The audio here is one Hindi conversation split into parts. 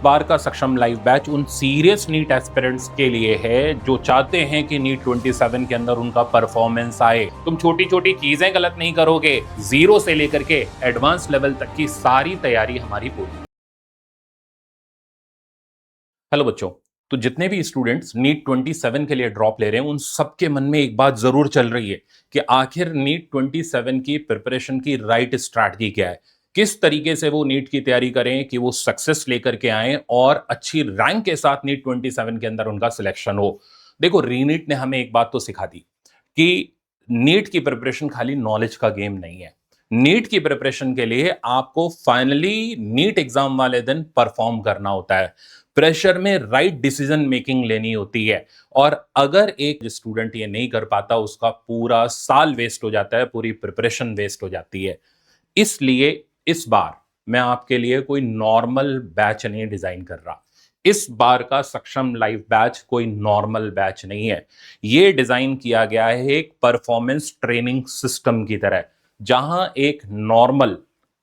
बार का सक्षम लाइव बैच उन सीरियस नीट एस्पिरेंट्स के लिए है जो चाहते हैं कि नीट 27 के अंदर उनका परफॉर्मेंस आए। तुम छोटी छोटी चीजें गलत नहीं करोगे, जीरो से लेकर के एडवांस लेवल तक की सारी तैयारी हमारी पूरी। हेलो बच्चों, तो जितने भी स्टूडेंट्स नीट 27 के लिए ड्रॉप ले रहे हैं उन सबके मन में एक बात जरूर चल रही है कि आखिर नीट 27 की प्रिपरेशन की राइट स्ट्रैटेजी क्या है, किस तरीके से वो नीट की तैयारी करें कि वो सक्सेस लेकर के आए और अच्छी रैंक के साथ नीट 27 के अंदर उनका सिलेक्शन हो। देखो, रीनीट ने हमें एक बात तो सिखा दी कि नीट की प्रिपरेशन खाली नॉलेज का गेम नहीं है। नीट की प्रिपरेशन के लिए आपको फाइनली नीट एग्जाम वाले दिन परफॉर्म करना होता है, प्रेशर में राइट डिसीजन मेकिंग लेनी होती है। और अगर एक स्टूडेंट ये नहीं कर पाता उसका पूरा साल वेस्ट हो जाता है, पूरी प्रिपरेशन वेस्ट हो जाती है। इसलिए इस बार मैं आपके लिए कोई नॉर्मल बैच नहीं डिजाइन कर रहा। इस बार का सक्षम लाइव बैच कोई नॉर्मल बैच नहीं है। यह डिजाइन किया गया है एक परफॉर्मेंस ट्रेनिंग सिस्टम की तरह, जहां एक नॉर्मल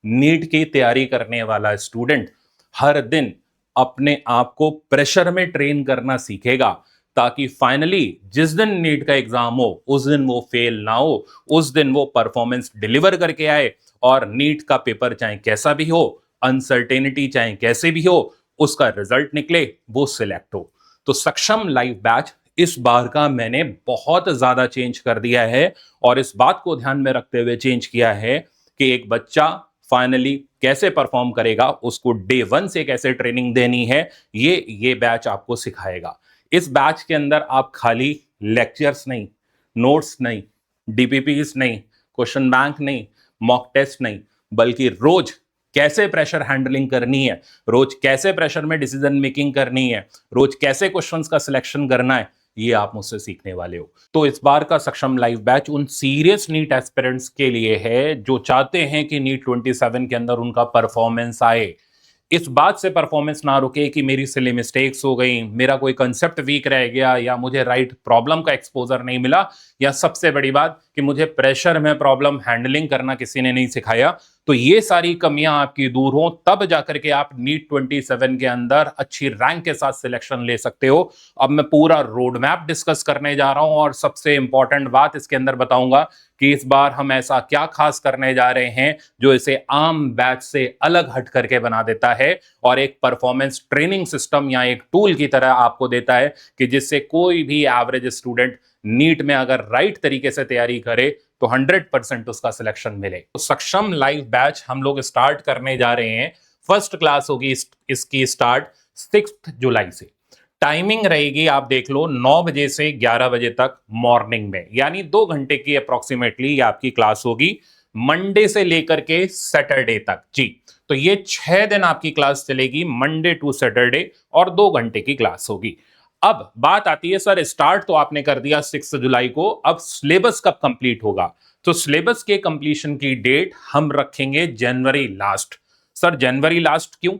नीट की तैयारी करने वाला स्टूडेंट हर दिन अपने आप को प्रेशर में ट्रेन करना सीखेगा, ताकि फाइनली जिस दिन नीट का एग्जाम हो उस दिन वो फेल ना हो, उस दिन वो परफॉर्मेंस डिलीवर करके आए और नीट का पेपर चाहे कैसा भी हो, अनसर्टेनिटी चाहे कैसे भी हो, उसका रिजल्ट निकले, वो सिलेक्ट हो। तो सक्षम लाइव बैच इस बार का मैंने बहुत ज्यादा चेंज कर दिया है और इस बात को ध्यान में रखते हुए चेंज किया है कि एक बच्चा फाइनली कैसे परफॉर्म करेगा, उसको डे वन से कैसे ट्रेनिंग देनी है, ये बैच आपको सिखाएगा। इस बैच के अंदर आप खाली लेक्चर्स नहीं, नोट्स नहीं, डीपीपीस नहीं, क्वेश्चन बैंक नहीं, मॉक टेस्ट नहीं, बल्कि रोज कैसे प्रेशर हैंडलिंग करनी है, रोज कैसे प्रेशर में डिसीजन मेकिंग करनी है, रोज कैसे क्वेश्चंस का सिलेक्शन करना है, ये आप मुझसे सीखने वाले हो। तो इस बार का सक्षम लाइव बैच उन सीरियस नीट एस्पिरेंट्स के लिए है जो चाहते हैं कि नीट 27 के अंदर उनका परफॉर्मेंस आए। इस बात से परफॉर्मेंस ना रुके कि मेरी सिली मिस्टेक्स हो गई, मेरा कोई कंसेप्ट वीक रह गया, या मुझे राइट प्रॉब्लम का एक्सपोजर नहीं मिला, या सबसे बड़ी बात कि मुझे प्रेशर में प्रॉब्लम हैंडलिंग करना किसी ने नहीं सिखाया। तो ये सारी कमियां आपकी दूर हो, तब जाकर के आप नीट 27 के अंदर अच्छी रैंक के साथ सिलेक्शन ले सकते हो। अब मैं पूरा रोड मैप डिस्कस करने जा रहा हूं और सबसे इंपॉर्टेंट बात इसके अंदर बताऊंगा कि इस बार हम ऐसा क्या खास करने जा रहे हैं जो इसे आम बैच से अलग हट करके बना देता है और एक परफॉर्मेंस ट्रेनिंग सिस्टम या एक टूल की तरह आपको देता है कि जिससे कोई भी एवरेज स्टूडेंट नीट में अगर राइट तरीके से तैयारी करे तो 100% उसका सिलेक्शन मिले। तो सक्षम लाइव बैच हम लोग स्टार्ट करने जा रहे हैं। फर्स्ट क्लास होगी इसकी स्टार्ट 6 जुलाई से। टाइमिंग रहेगी, आप देख लो, 9 बजे से 11 बजे तक मॉर्निंग में, यानी 2 घंटे की अप्रोक्सीमेटली आपकी क्लास होगी, मंडे से लेकर के सैटरडे तक। जी, तो ये 6 दिन आपकी क्लास चलेगी, मंडे टू सैटरडे, और 2 घंटे की क्लास होगी। अब बात आती है, सर स्टार्ट तो आपने कर दिया 6 जुलाई को, अब सिलेबस कब कंप्लीट होगा? तो सिलेबस के कंप्लीशन की डेट हम रखेंगे जनवरी लास्ट। सर जनवरी लास्ट क्यों?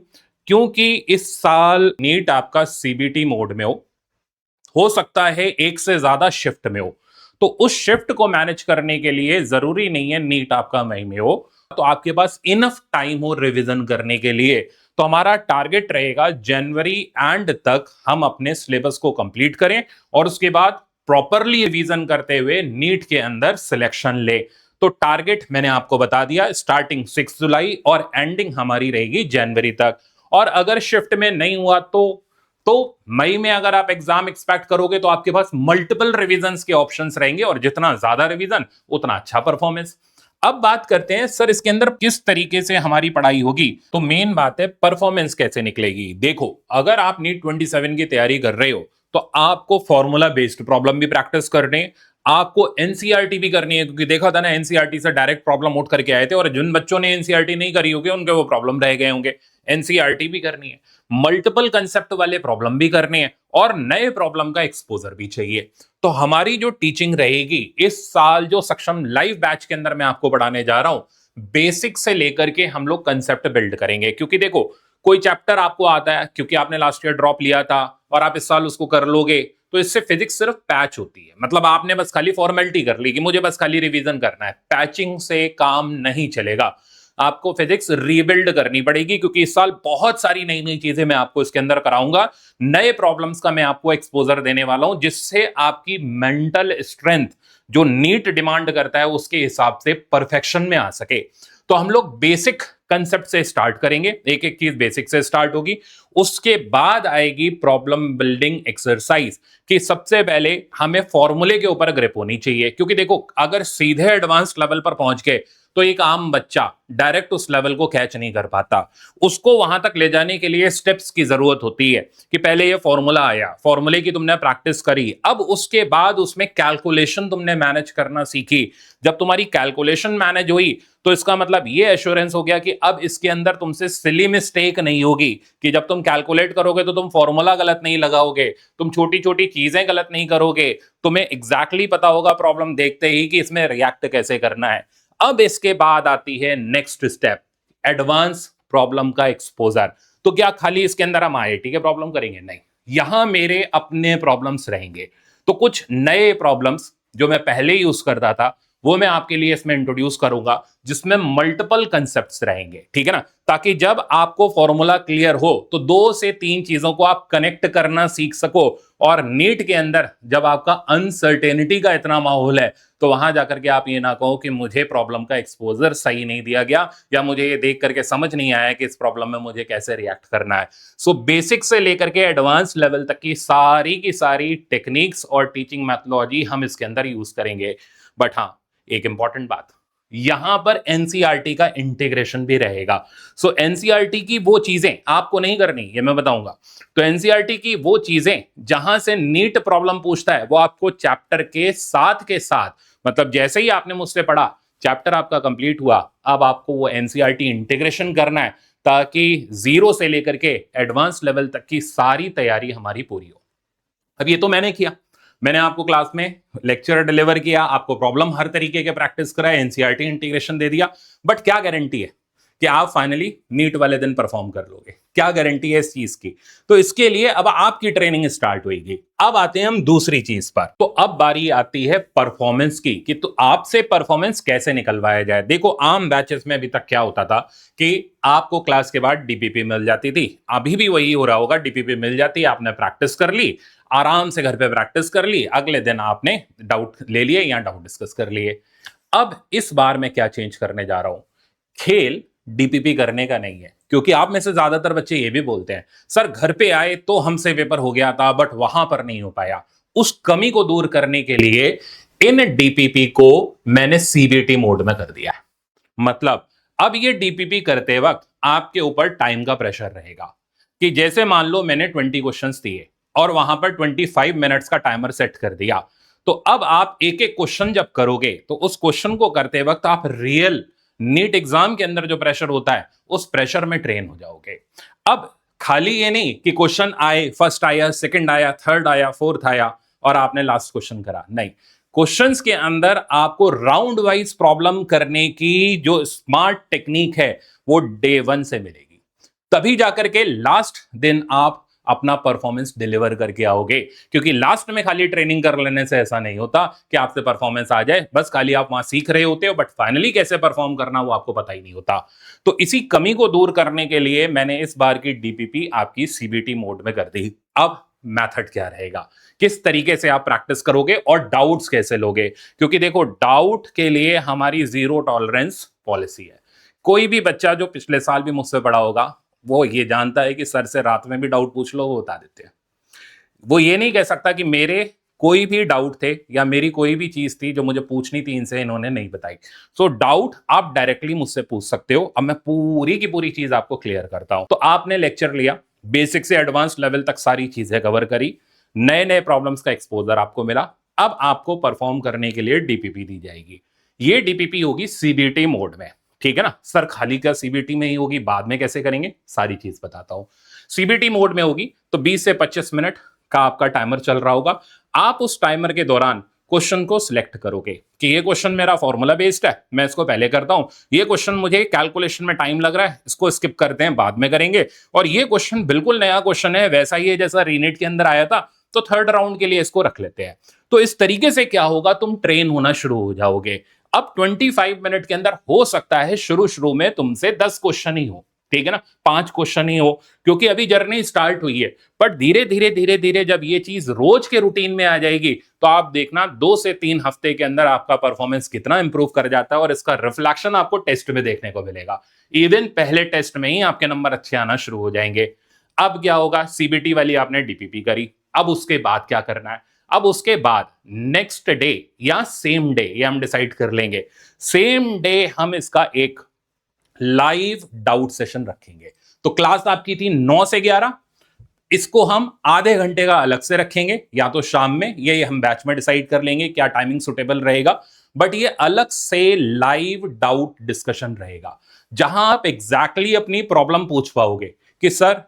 क्योंकि इस साल नीट आपका सीबीटी मोड में हो सकता है एक से ज्यादा शिफ्ट में हो, तो उस शिफ्ट को मैनेज करने के लिए जरूरी नहीं है नीट आपका मई में हो, तो आपके पास इनफ टाइम हो रिवीजन करने के लिए। तो हमारा टारगेट रहेगा जनवरी एंड तक हम अपने सिलेबस को कंप्लीट करें और उसके बाद प्रॉपरली रिवीजन करते हुए नीट के अंदर सिलेक्शन ले। तो टारगेट मैंने आपको बता दिया, स्टार्टिंग 6 जुलाई और एंडिंग हमारी रहेगी जनवरी तक। और अगर शिफ्ट में नहीं हुआ तो मई में अगर आप एग्जाम एक्सपेक्ट करोगे तो आपके पास मल्टीपल रिवीजन के ऑप्शंस रहेंगे और जितना ज्यादा रिवीजन उतना अच्छा परफॉर्मेंस। अब बात करते हैं, सर इसके अंदर किस तरीके से हमारी पढ़ाई होगी? तो मेन बात है परफॉर्मेंस कैसे निकलेगी। देखो, अगर आप नीट 27 की तैयारी कर रहे हो तो आपको फॉर्मूला बेस्ड प्रॉब्लम भी प्रैक्टिस करने, आपको एनसीईआरटी भी करनी है, क्योंकि देखा था ना, एनसीईआरटी से डायरेक्ट प्रॉब्लम उठ करके आए थे और जिन बच्चों ने एनसीईआरटी नहीं करी होगी उनके वो प्रॉब्लम रह गए होंगे। एनसीईआरटी भी करनी है, मल्टीपल कंसेप्ट वाले प्रॉब्लम भी करने हैं और नए प्रॉब्लम का एक्सपोजर भी चाहिए। तो हमारी जो टीचिंग रहेगी इस साल, जो सक्षम लाइव बैच के अंदर मैं आपको पढ़ाने जा रहा हूं, बेसिक से लेकर के हम लोग कंसेप्ट बिल्ड करेंगे। क्योंकि देखो, कोई चैप्टर आपको आता है क्योंकि आपने लास्ट ईयर ड्रॉप लिया था और आप इस साल उसको कर लोगे, तो इससे फिजिक्स सिर्फ पैच होती है, मतलब आपने बस खाली फॉर्मेलिटी कर ली कि मुझे बस खाली रिवीजन करना है। पैचिंग से काम नहीं चलेगा। आपको फिजिक्स रीबिल्ड करनी पड़ेगी, क्योंकि इस साल बहुत सारी नई नई चीजें मैं आपको इसके अंदर कराऊंगा। नए प्रॉब्लम्स का मैं आपको एक्सपोजर देने वाला हूं, जिससे आपकी मेंटल स्ट्रेंथ जो नीट डिमांड करता है उसके हिसाब से परफेक्शन में आ सके। तो हम लोग बेसिक कंसेप्ट से स्टार्ट करेंगे, एक एक चीज बेसिक से स्टार्ट होगी, उसके बाद आएगी प्रॉब्लम बिल्डिंग एक्सरसाइज कि सबसे पहले हमें फॉर्मूले के ऊपर ग्रिप होनी चाहिए। क्योंकि देखो, अगर सीधे एडवांस लेवल पर पहुंच गए तो एक आम बच्चा डायरेक्ट उस लेवल को कैच नहीं कर पाता। उसको वहां तक ले जाने के लिए स्टेप्स की जरूरत होती है कि पहले ये फॉर्मूला आया, फॉर्मूले की तुमने प्रैक्टिस करी, अब उसके बाद उसमें कैलकुलेशन तुमने मैनेज करना सीखी। जब तुम्हारी कैलकुलेशन मैनेज हुई तो इसका मतलब ये एश्योरेंस हो गया कि अब इसके अंदर तुमसे सिली मिस्टेक नहीं होगी, कि जब तुम कैलकुलेट करोगे तो तुम फॉर्मूला गलत नहीं लगाओगे, तुम छोटी छोटी चीजें गलत नहीं करोगे, तुम्हें एग्जैक्टली पता होगा प्रॉब्लम देखते ही कि इसमें रिएक्ट कैसे करना है। अब इसके बाद आती है नेक्स्ट स्टेप, एडवांस प्रॉब्लम का एक्सपोजर। तो क्या खाली इसके अंदर हम आईआईटी के प्रॉब्लम करेंगे? नहीं, यहां मेरे अपने प्रॉब्लम्स रहेंगे। तो कुछ नए प्रॉब्लम्स जो मैं पहले यूज करता था वो मैं आपके लिए इसमें इंट्रोड्यूस करूंगा, जिसमें मल्टीपल कंसेप्ट्स रहेंगे, ठीक है ना, ताकि जब आपको फॉर्मूला क्लियर हो तो 2 से 3 चीजों को आप कनेक्ट करना सीख सको। और नीट के अंदर जब आपका अनसर्टेनिटी का इतना माहौल है तो वहां जाकर के आप ये ना कहो कि मुझे प्रॉब्लम का एक्सपोजर सही नहीं दिया गया, या मुझे ये देख करके समझ नहीं आया कि इस प्रॉब्लम में मुझे कैसे रिएक्ट करना है। सो बेसिक से लेकर के एडवांस लेवल तक की सारी टेक्निक्स और टीचिंग मैथोलॉजी हम इसके अंदर यूज करेंगे। बट हाँ, एक इंपॉर्टेंट बात, यहां पर एनसीईआरटी का इंटीग्रेशन भी रहेगा। सो एनसीईआरटी की वो चीजें आपको नहीं करनी, ये मैं बताऊंगा। तो एनसीईआरटी की वो चीजें जहां से नीट प्रॉब्लम पूछता है वो आपको चैप्टर के साथ मतलब जैसे ही आपने मुझसे पढ़ा, चैप्टर आपका कंप्लीट हुआ, अब आपको वो एनसीईआरटी इंटीग्रेशन करना है, ताकि 0 से लेकर के एडवांस लेवल तक की सारी तैयारी हमारी पूरी हो। अब ये तो मैंने किया, मैंने आपको क्लास में लेक्चर डिलीवर किया, आपको प्रॉब्लम हर तरीके के प्रैक्टिस कराया, एनसीईआरटी इंटीग्रेशन दे दिया। बट क्या गारंटी है कि आप फाइनली नीट वाले दिन परफॉर्म कर लोगे? क्या गारंटी है इस चीज की? तो इसके लिए अब आपकी ट्रेनिंग स्टार्ट होगी। अब आते हैं हम दूसरी चीज पर। तो अब बारी आती है परफॉर्मेंस की, कि तो आपसे परफॉर्मेंस कैसे निकलवाया जाए। देखो, आम बैचेस में अभी तक क्या होता था कि आपको क्लास के बाद डीपीपी मिल जाती थी, अभी भी वही हो रहा होगा, डीपीपी मिल जाती है, आपने प्रैक्टिस कर ली, आराम से घर पे प्रैक्टिस कर ली, अगले दिन आपने डाउट ले लिए या डाउट डिस्कस कर लिए। अब इस बार मैं क्या चेंज करने जा रहा हूं, खेल डीपीपी करने का नहीं है। क्योंकि आप में से ज्यादातर बच्चे ये भी बोलते हैं, सर घर पे आए तो हमसे पेपर हो गया था बट वहां पर नहीं हो पाया। उस कमी को दूर करने के लिए इन डीपीपी को मैंने सीबीटी मोड में कर दिया है। मतलब अब ये डीपीपी करते वक्त आपके ऊपर टाइम का प्रेशर रहेगा, कि जैसे मान लो मैंने 20 क्वेश्चंस दिए और वहां पर 25 मिनट्स का टाइमर सेट कर दिया, तो अब आप एक एक क्वेश्चन जब करोगे तो उस क्वेश्चन को करते वक्त आप रियल नीट एग्जाम के अंदर जो प्रेशर होता है उस प्रेशर में ट्रेन हो जाओगे। अब खाली ये नहीं कि क्वेश्चन आए, फर्स्ट आया, सेकंड आया, थर्ड आया, फोर्थ आया और आपने लास्ट क्वेश्चन करा, नहीं, क्वेश्चंस के अंदर आपको राउंड वाइज प्रॉब्लम करने की जो स्मार्ट टेक्निक है वो डे 1 से मिलेगी। तभी जाकर के लास्ट दिन आप अपना परफॉर्मेंस डिलीवर करके आओगे। क्योंकि लास्ट में खाली ट्रेनिंग कर लेने से ऐसा नहीं होता कि आपसे परफॉर्मेंस आ जाए, बस खाली आप वहां सीख रहे होते हो, बट फाइनली कैसे परफॉर्म करना वो आपको पता ही नहीं होता। तो इसी कमी को दूर करने के लिए मैंने इस बार की डीपीपी आपकी सीबीटी मोड में कर दी। अब मेथड क्या रहेगा, किस तरीके से आप प्रैक्टिस करोगे और डाउट्स कैसे लोगे? क्योंकि देखो, डाउट के लिए हमारी जीरो टॉलरेंस पॉलिसी है। कोई भी बच्चा जो पिछले साल भी मुझसे पढ़ा होगा वो ये जानता है कि सर से रात में भी डाउट पूछ लो, वो बता देते हैं। वो ये नहीं कह सकता कि मेरे कोई भी डाउट थे या मेरी कोई भी चीज थी जो मुझे पूछनी थी, इनसे इन्होंने नहीं बताई। सो डाउट आप डायरेक्टली मुझसे पूछ सकते हो। अब मैं पूरी की पूरी चीज आपको क्लियर करता हूं। तो आपने लेक्चर लिया, बेसिक से एडवांस लेवल तक सारी चीजें कवर करी, नए नए प्रॉब्लम्स का एक्सपोजर आपको मिला। अब आपको परफॉर्म करने के लिए डीपीपी दी जाएगी। ये डीपीपी होगी सीबीटी मोड में, ठीक है ना। सर खाली का सीबीटी में ही होगी, बाद में कैसे करेंगे सारी चीज बताता हूं। सीबीटी मोड में होगी तो 20 से 25 मिनट का आपका टाइमर चल रहा होगा। आप उस टाइमर के दौरान क्वेश्चन को सिलेक्ट करोगे कि ये क्वेश्चन मेरा फॉर्मूला बेस्ड है, मैं इसको पहले करता हूं, ये क्वेश्चन मुझे कैलकुलेशन में टाइम लग रहा है, इसको स्किप करते हैं, बाद में करेंगे, और ये क्वेश्चन बिल्कुल नया क्वेश्चन है, वैसा ही है जैसा रीनेट के अंदर आया था, तो थर्ड राउंड के लिए इसको रख लेते हैं। तो इस तरीके से क्या होगा, तुम ट्रेन होना शुरू हो जाओगे। अब 25 मिनट के अंदर हो सकता है शुरू शुरू में तुमसे 10 क्वेश्चन ही हो, ठीक है ना, 5 क्वेश्चन ही हो, क्योंकि अभी जर्नी स्टार्ट हुई है। बट धीरे धीरे धीरे धीरे जब ये चीज रोज के रूटीन में आ जाएगी तो आप देखना 2 से 3 हफ्ते के अंदर आपका परफॉर्मेंस कितना इंप्रूव कर जाता है, और इसका रिफ्लेक्शन आपको टेस्ट में देखने को मिलेगा। इवन पहले टेस्ट में ही आपके नंबर अच्छे आना शुरू हो जाएंगे। अब क्या होगा, सीबीटी वाली आपने डीपीपी करी, अब उसके बाद क्या करना है, अब उसके बाद नेक्स्ट डे या सेम डे, ये हम डिसाइड कर लेंगे, सेम डे हम इसका एक लाइव डाउट सेशन रखेंगे। तो क्लास आपकी थी 9 से 11, इसको हम आधे घंटे का अलग से रखेंगे, या तो शाम में, ये हम बैच में डिसाइड कर लेंगे क्या टाइमिंग सुटेबल रहेगा। बट ये अलग से लाइव डाउट डिस्कशन रहेगा, जहां आप एग्जैक्टली अपनी प्रॉब्लम पूछ पाओगे कि सर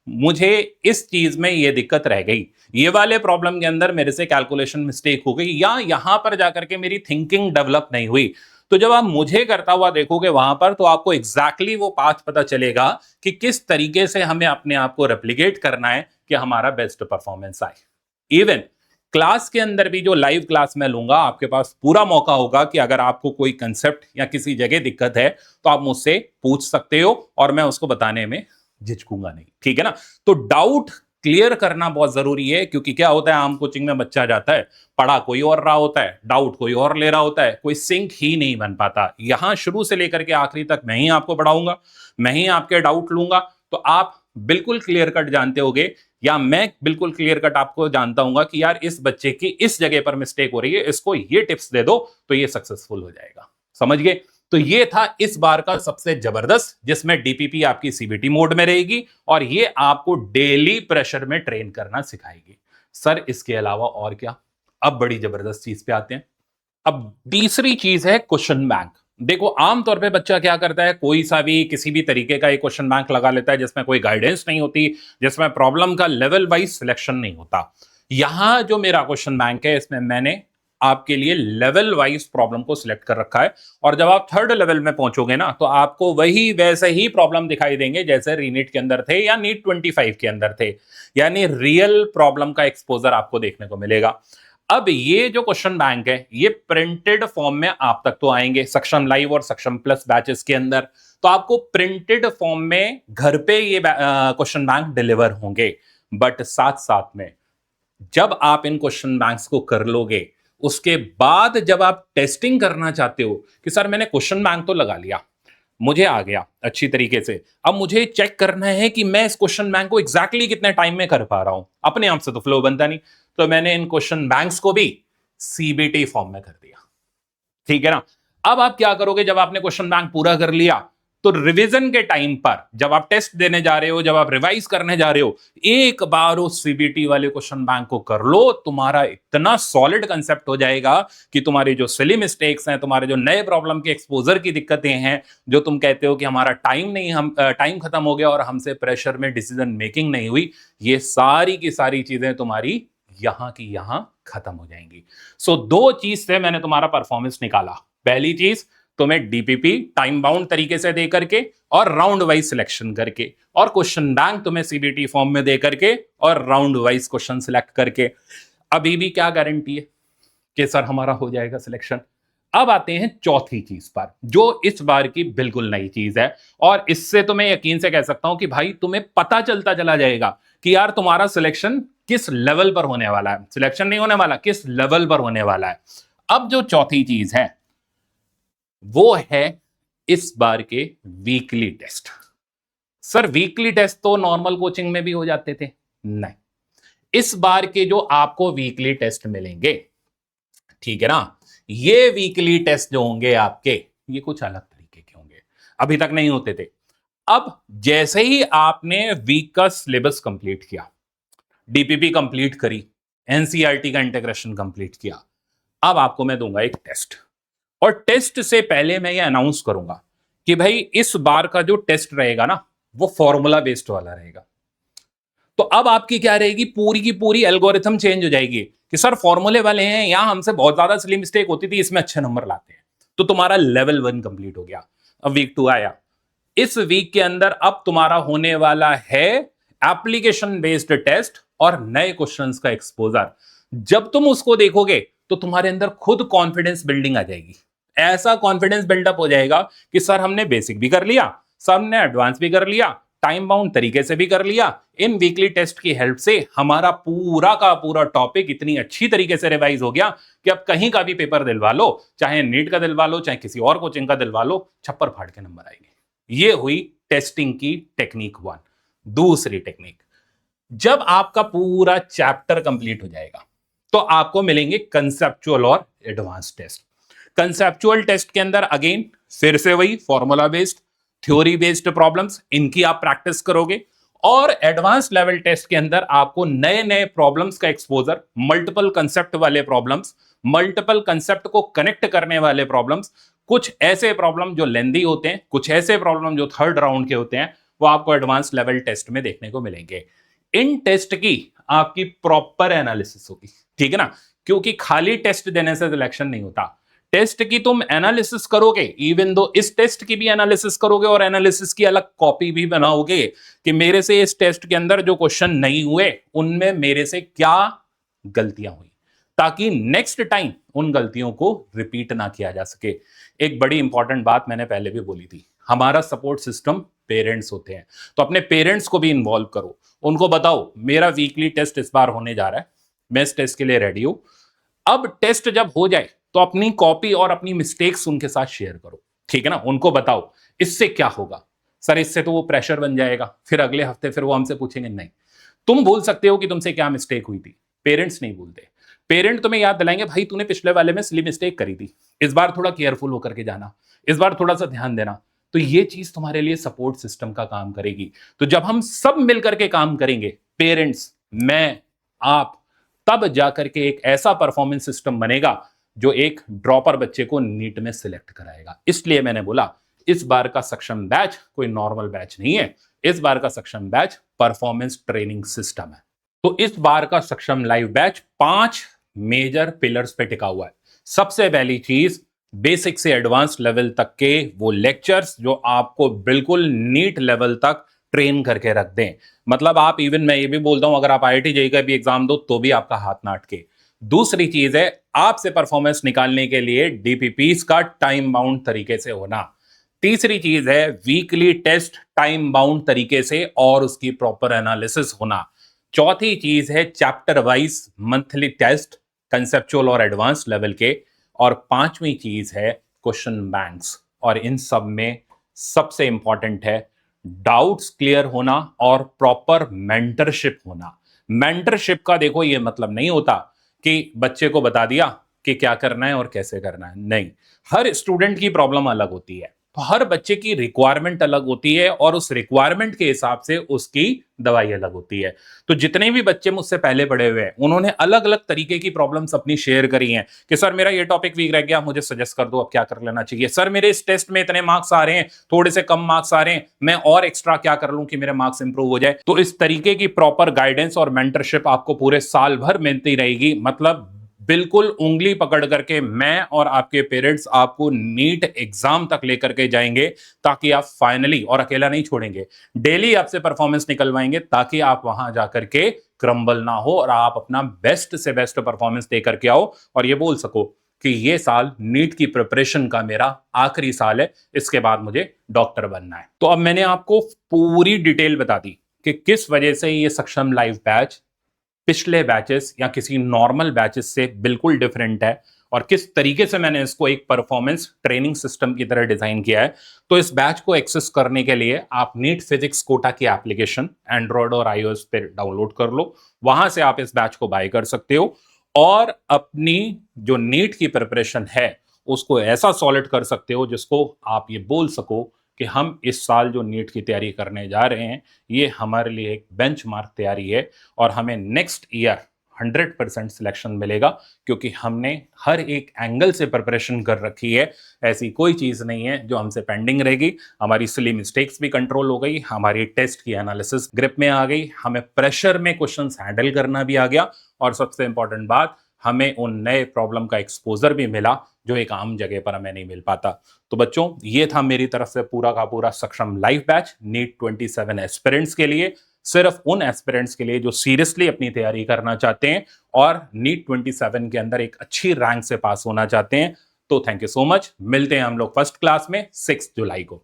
मुझे इस चीज में ये दिक्कत रह गई, ये वाले प्रॉब्लम के अंदर मेरे से कैलकुलेशन मिस्टेक हो गई, या यहां पर जाकर के मेरी थिंकिंग डेवलप नहीं हुई। तो जब आप मुझे करता हुआ देखोगे वहां पर, तो आपको एग्जैक्टली वो पाथ पता चलेगा कि किस तरीके से हमें अपने आप को रेप्लिकेट करना है कि हमारा बेस्ट परफॉर्मेंस आए। इवन क्लास के अंदर भी जो लाइव क्लास में लूंगा, आपके पास पूरा मौका होगा कि अगर आपको कोई कंसेप्ट या किसी जगह दिक्कत है तो आप मुझसे पूछ सकते हो, और मैं उसको बताने में झिझकूंगा नहीं, ठीक है ना। तो डाउट क्लियर करना बहुत जरूरी है, क्योंकि क्या होता है, आम कोचिंग में बच्चा जाता है, पढ़ा कोई और रहा होता है, डाउट कोई और ले रहा होता है, कोई सिंक ही नहीं बन पाता। यहां शुरू से लेकर के आखिरी तक मैं ही आपको पढ़ाऊंगा, मैं ही आपके डाउट लूंगा, तो आप बिल्कुल क्लियर कट जानते होगे, या मैं बिल्कुल क्लियर कट आपको जानता हूं कि यार इस बच्चे की इस जगह पर मिस्टेक हो रही है, इसको ये टिप्स दे दो तो ये सक्सेसफुल हो जाएगा। समझ गए। तो ये था इस बार का सबसे जबरदस्त, जिसमें डीपीपी आपकी सीबीटी मोड में रहेगी, और ये आपको डेली प्रेशर में ट्रेन करना सिखाएगी। सर इसके अलावा और क्या, अब बड़ी जबरदस्त चीज पे आते हैं। अब तीसरी चीज है क्वेश्चन बैंक। देखो आमतौर पे बच्चा क्या करता है, कोई सा भी किसी भी तरीके का एक क्वेश्चन बैंक लगा लेता है जिसमें कोई गाइडेंस नहीं होती, जिसमें प्रॉब्लम का लेवल वाइज सिलेक्शन नहीं होता। यहां जो मेरा क्वेश्चन बैंक है, इसमें मैंने आपके लिए लेवल वाइज प्रॉब्लम को सिलेक्ट कर रखा है, और जब आप थर्ड लेवल में पहुंचोगे ना, तो आपको वही वैसे ही प्रॉब्लम दिखाई देंगे जैसे रीनीट के अंदर थे या नीट 25 के अंदर थे, यानी रियल प्रॉब्लम का एक्सपोजर आपको देखने को मिलेगा। अब ये जो क्वेश्चन बैंक है, ये प्रिंटेड फॉर्म में आप तक तो आएंगे सक्षम लाइव और सक्षम प्लस बैचेस के अंदर, तो आपको प्रिंटेड फॉर्म में घर पे ये क्वेश्चन बैंक डिलीवर होंगे। बट साथ साथ में जब आप इन क्वेश्चन बैंक्स को कर लोगे, उसके बाद जब आप टेस्टिंग करना चाहते हो कि सर मैंने क्वेश्चन बैंक तो लगा लिया, मुझे आ गया अच्छी तरीके से, अब मुझे चेक करना है कि मैं इस क्वेश्चन बैंक को एग्जैक्टली कितने टाइम में कर पा रहा हूं, अपने आप से तो फ्लो बनता नहीं, तो मैंने इन क्वेश्चन बैंक्स को भी सीबीटी फॉर्म में कर दिया, ठीक है ना। अब आप क्या करोगे, जब आपने क्वेश्चन बैंक पूरा कर लिया, तो रिवीजन के टाइम पर जब आप टेस्ट देने जा रहे हो, जब आप रिवाइज करने जा रहे हो, एक बार उस सीबीटी वाले क्वेश्चन बैंक को कर लो, तुम्हारा इतना सॉलिड कंसेप्ट हो जाएगा कि तुम्हारी जो सिली मिस्टेक्स हैं, तुम्हारे जो नए प्रॉब्लम के एक्सपोजर की दिक्कतें हैं, जो तुम कहते हो कि हमारा टाइम नहीं, हम टाइम खत्म हो गया और हमसे प्रेशर में डिसीजन मेकिंग नहीं हुई, ये सारी की सारी चीजें तुम्हारी यहां की यहां खत्म हो जाएंगी। सो दो चीज से मैंने तुम्हारा परफॉर्मेंस निकाला। पहली चीज, तुम्हें डीपीपी टाइम बाउंड तरीके से दे करके और राउंड वाइज सिलेक्शन करके, और क्वेश्चन बैंक तुम्हें सीबीटी फॉर्म में दे करके और राउंड वाइज क्वेश्चन सिलेक्ट करके। अभी भी क्या गारंटी है कि सर हमारा हो जाएगा सिलेक्शन। अब आते हैं चौथी चीज पर, जो इस बार की बिल्कुल नई चीज है, और इससे तो मैं यकीन से कह सकता हूं कि भाई तुम्हें पता चलता चला जाएगा कि यार तुम्हारा सिलेक्शन किस लेवल पर होने वाला है, सिलेक्शन नहीं होने वाला, किस लेवल पर होने वाला है। अब जो चौथी चीज है वो है इस बार के weekly test. Sir weekly test तो नॉर्मल कोचिंग में भी हो जाते थे, नहीं, इस बार के जो आपको वीकली टेस्ट मिलेंगे, ठीक है ना, ये वीकली टेस्ट जो होंगे आपके, ये कुछ अलग तरीके के होंगे, अभी तक नहीं होते थे। अब जैसे ही आपने वीक का सिलेबस कंप्लीट किया, डीपीपी कंप्लीट करी, एनसीईआरटी का इंटीग्रेशन कंप्लीट किया, अब आपको मैं दूंगा एक टेस्ट, और टेस्ट से पहले मैं ये अनाउंस करूंगा कि भाई इस बार का जो टेस्ट रहेगा ना, वो फॉर्मूला बेस्ड वाला रहेगा। तो अब आपकी क्या रहेगी, पूरी की पूरी एल्गोरिथम चेंज हो जाएगी कि सर फॉर्मूले वाले हैं, यहां हमसे बहुत ज्यादा सिली मिस्टेक होती थी, इसमें अच्छे नंबर लाते हैं। तो तुम्हारा लेवल 1 कंप्लीट हो गया। अब वीक 2 आया, इस वीक के अंदर अब तुम्हारा होने वाला है एप्लीकेशन बेस्ड टेस्ट और नए क्वेश्चंस का एक्सपोजर। जब तुम उसको देखोगे तो तुम्हारे अंदर खुद कॉन्फिडेंस बिल्डिंग आ जाएगी। ऐसा कॉन्फिडेंस बिल्डअप हो जाएगा कि सर हमने बेसिक भी कर लिया, सर हमने एडवांस भी कर लिया, टाइम बाउंड तरीके से भी कर लिया, इन वीकली टेस्ट की हेल्प से हमारा पूरा का पूरा टॉपिक इतनी अच्छी तरीके से रिवाइज हो गया कि अब कहीं का भी पेपर दिलवा लो, चाहे नीट का दिलवा लो, चाहे किसी और कोचिंग का दिलवा लो, छप्पर फाड़ के नंबर आएंगे। ये हुई टेस्टिंग की टेक्निक 1। दूसरी टेक्निक, जब आपका पूरा चैप्टर कंप्लीट हो जाएगा तो आपको मिलेंगे कंसेप्चुअल और एडवांस टेस्ट। कंसेप्चुअल टेस्ट के अंदर अगेन फिर से वही formula based, theory based problems, इनकी आप प्रैक्टिस करोगे। और एडवांस लेवल टेस्ट के अंदर आपको नए नए प्रॉब्लम्स का एक्सपोजर, मल्टीपल कंसेप्ट वाले प्रॉब्लम्स, मल्टीपल कंसेप्ट को कनेक्ट करने वाले प्रॉब्लम्स, कुछ ऐसे प्रॉब्लम जो लेंदी होते हैं, कुछ ऐसे प्रॉब्लम जो थर्ड राउंड के होते हैं, वो आपको एडवांस लेवल टेस्ट में देखने को मिलेंगे। इन टेस्ट की आपकी प्रॉपर एनालिसिस होगी, ठीक है ना, क्योंकि खाली टेस्ट देने से सिलेक्शन नहीं होता। टेस्ट की तुम एनालिसिस करोगे, इवन दो इस टेस्ट की भी एनालिसिस करोगे और एनालिसिस की अलग कॉपी भी बनाओगे कि मेरे से इस टेस्ट के अंदर जो क्वेश्चन नहीं हुए उनमें मेरे से क्या गलतियां हुई, ताकि नेक्स्ट टाइम उन गलतियों को रिपीट ना किया जा सके। एक बड़ी इंपॉर्टेंट बात मैंने पहले भी बोली थी, हमारा सपोर्ट सिस्टम पेरेंट्स होते हैं, तो अपने पेरेंट्स को भी इन्वॉल्व करो, उनको बताओ मेरा वीकली टेस्ट इस बार होने जा रहा है, मैं इस टेस्ट के लिए रेडी हूं। अब टेस्ट जब हो जाए तो अपनी कॉपी और अपनी मिस्टेक्स उनके साथ शेयर करो, ठीक है ना, उनको बताओ इससे क्या होगा। सर इससे तो वो प्रेशर बन जाएगा, फिर अगले हफ्ते फिर वो हमसे पूछेंगे। नहीं, तुम भूल सकते हो कि तुमसे क्या मिस्टेक हुई थी, पेरेंट्स नहीं भूलते। पेरेंट तुम्हें याद दिलाएंगे, भाई तूने पिछले वाले में सिली मिस्टेक करी थी, इस बार थोड़ा केयरफुल होकर के जाना, इस बार थोड़ा सा ध्यान देना। तो ये चीज तुम्हारे लिए सपोर्ट सिस्टम का काम करेगी। तो जब हम सब मिलकर के काम करेंगे, पेरेंट्स, मैं, आप, तब जाकर के एक ऐसा परफॉर्मेंस सिस्टम बनेगा जो एक ड्रॉपर बच्चे को नीट में सिलेक्ट कराएगा। इसलिए मैंने बोला इस बार का सक्षम बैच कोई नॉर्मल बैच नहीं है, इस बार का सक्षम बैच परफॉर्मेंस ट्रेनिंग सिस्टम है। तो इस बार का सक्षम लाइव बैच 5 मेजर पिलर्स पे टिका हुआ है। सबसे पहली चीज, बेसिक से एडवांस लेवल तक के वो लेक्चर्स जो आपको बिल्कुल नीट लेवल तक ट्रेन करके रख दें। मतलब आप, इवन मैं ये भी बोलता हूं, अगर आप IIT JEE का भी एग्जाम दो तो भी आपका हाथ ना अटके। दूसरी चीज है, आपसे परफॉर्मेंस निकालने के लिए DPPs का टाइम बाउंड तरीके से होना। तीसरी चीज है, वीकली टेस्ट टाइम बाउंड तरीके से और उसकी प्रॉपर एनालिसिस होना। चौथी चीज है, chapter wise monthly test, conceptual और एडवांस लेवल के। और पांचवी चीज है क्वेश्चन बैंक्स। और इन सब में सबसे इंपॉर्टेंट है डाउट्स क्लियर होना और प्रॉपर मेंटरशिप होना। मेंटरशिप का देखो ये मतलब नहीं होता कि बच्चे को बता दिया कि क्या करना है और कैसे करना है, नहीं। हर स्टूडेंट की प्रॉब्लम अलग होती है, तो हर बच्चे की रिक्वायरमेंट अलग होती है और उस रिक्वायरमेंट के हिसाब से उसकी दवाई अलग होती है। तो जितने भी बच्चे मुझसे पहले पढ़े हुए हैं उन्होंने अलग अलग तरीके की प्रॉब्लम्स अपनी शेयर करी हैं कि सर मेरा ये टॉपिक वीक रह गया, मुझे सजेस्ट कर दो अब क्या कर लेना चाहिए। सर मेरे इस टेस्ट में इतने मार्क्स आ रहे हैं, थोड़े से कम मार्क्स आ रहे हैं, मैं और एक्स्ट्रा क्या कर लूं कि मेरे मार्क्स इंप्रूव हो जाए। तो इस तरीके की प्रॉपर गाइडेंस और मेंटरशिप आपको पूरे साल भर मिलती रहेगी। मतलब बिल्कुल उंगली पकड़ करके मैं और आपके पेरेंट्स आपको नीट एग्जाम तक लेकर के जाएंगे, ताकि आप फाइनली, और अकेला नहीं छोड़ेंगे, डेली आपसे परफॉर्मेंस निकलवाएंगे ताकि आप वहां जाकर के क्रम्बल ना हो और आप अपना बेस्ट से बेस्ट परफॉर्मेंस दे करके आओ और ये बोल सको कि ये साल नीट की प्रिपरेशन का मेरा आखिरी साल है, इसके बाद मुझे डॉक्टर बनना है। तो अब मैंने आपको पूरी डिटेल बता दी कि किस वजह से ये सक्षम लाइव बैच पिछले बैचेस या किसी नॉर्मल बैचेस से बिल्कुल डिफरेंट है और किस तरीके से मैंने इसको एक परफॉर्मेंस ट्रेनिंग सिस्टम की तरह डिजाइन किया है। तो इस बैच को एक्सेस करने के लिए आप नीट फिजिक्स कोटा की एप्लीकेशन एंड्रॉयड और iOS पे डाउनलोड कर लो, वहां से आप इस बैच को बाय कर सकते हो और अपनी जो नीट की प्रिपरेशन है उसको ऐसा सॉलिड कर सकते हो जिसको आप ये बोल सको कि हम इस साल जो नीट की तैयारी करने जा रहे हैं ये हमारे लिए एक बेंचमार्क तैयारी है और हमें नेक्स्ट ईयर 100% सिलेक्शन मिलेगा, क्योंकि हमने हर एक एंगल से प्रिपरेशन कर रखी है। ऐसी कोई चीज़ नहीं है जो हमसे पेंडिंग रहेगी। हमारी सिली मिस्टेक्स भी कंट्रोल हो गई, हमारी टेस्ट की एनालिसिस ग्रिप में आ गई, हमें प्रेशर में क्वेश्चंस हैंडल करना भी आ गया और सबसे इंपॉर्टेंट बात, हमें उन नए प्रॉब्लम का एक्सपोजर भी मिला जो एक आम जगह पर हमें नहीं मिल पाता। तो बच्चों, ये था मेरी तरफ से पूरा का पूरा सक्षम लाइव बैच नीट 27 एस्पिरेंट्स के लिए, सिर्फ उन एस्पिरेंट्स के लिए जो सीरियसली अपनी तैयारी करना चाहते हैं और नीट 27 के अंदर एक अच्छी रैंक से पास होना चाहते हैं। तो थैंक यू सो मच, मिलते हैं हम लोग फर्स्ट क्लास में 6 जुलाई को।